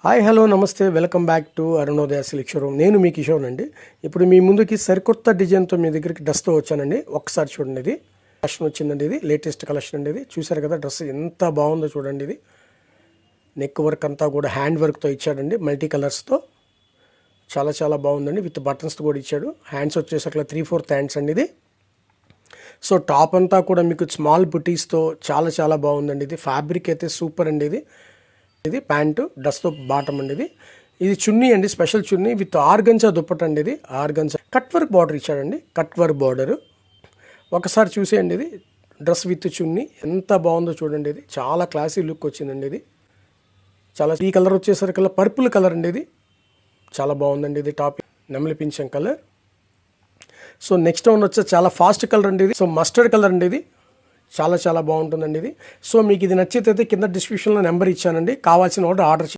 Hi hello నమస్తే welcome back to Arunodaya silk showroom. నేను మీ కిషోర్ అండి. ఇప్పుడు మీ ముందుకి సరికొత్త డిజైన్తో మీ దగ్గరికి డ్రెస్తో వచ్చానండి. ఒకసారి చూడండి, ఇది కలెక్షన్ వచ్చిందండి. ఇది లేటెస్ట్ కలెక్షన్ అండి. ఇది చూసారు కదా, డ్రెస్ ఎంత బాగుందో చూడండి. ఇది నెక్ వర్క్ అంతా కూడా హ్యాండ్ వర్క్తో ఇచ్చాడండి, మల్టీ కలర్స్తో. చాలా చాలా బాగుందండి. విత్ బటన్స్తో కూడా ఇచ్చాడు. హ్యాండ్స్ వచ్చేసి అట్లా 3/4 హ్యాండ్స్ అండి ఇది. సో టాప్ అంతా కూడా మీకు స్మాల్ బుటీస్తో చాలా చాలా బాగుందండి. ఇది ఫ్యాబ్రిక్ అయితే సూపర్ అండి. ఇది ప్యాంటు డ్రెస్తో బాటమ్ అండి. ఇది చున్నీ అండి, special chunni with organza dupatta అండి. ఇది ఆర్గంజా కట్ వర్క్ బార్డర్ ఇచ్చాడండి, కట్ వర్క్ బార్డరు. ఒకసారి చూసేయండి, ఇది డ్రెస్ విత్ చున్నీ ఎంత బాగుందో చూడండి. ఇది చాలా క్లాసీ లుక్ వచ్చిందండి. ఇది చాలా ఈ కలర్ వచ్చేసరికి పర్పుల్ కలర్ అండి. ఇది చాలా బాగుందండి. ఇది టాప్ నెమలి పింఛం కలర్. సో నెక్స్ట్ వన్ వచ్చే చాలా ఫాస్ట్ కలర్ అండి. ఇది సో మస్టర్డ్ కలర్ అండి. ఇది చాలా చాలా బాగుంటుందండి. ఇది సో మీకు ఇది నచ్చితే కింద డిస్క్రిప్షన్లో నెంబర్ ఇచ్చానండి. కావాల్సిన ఆర్డర్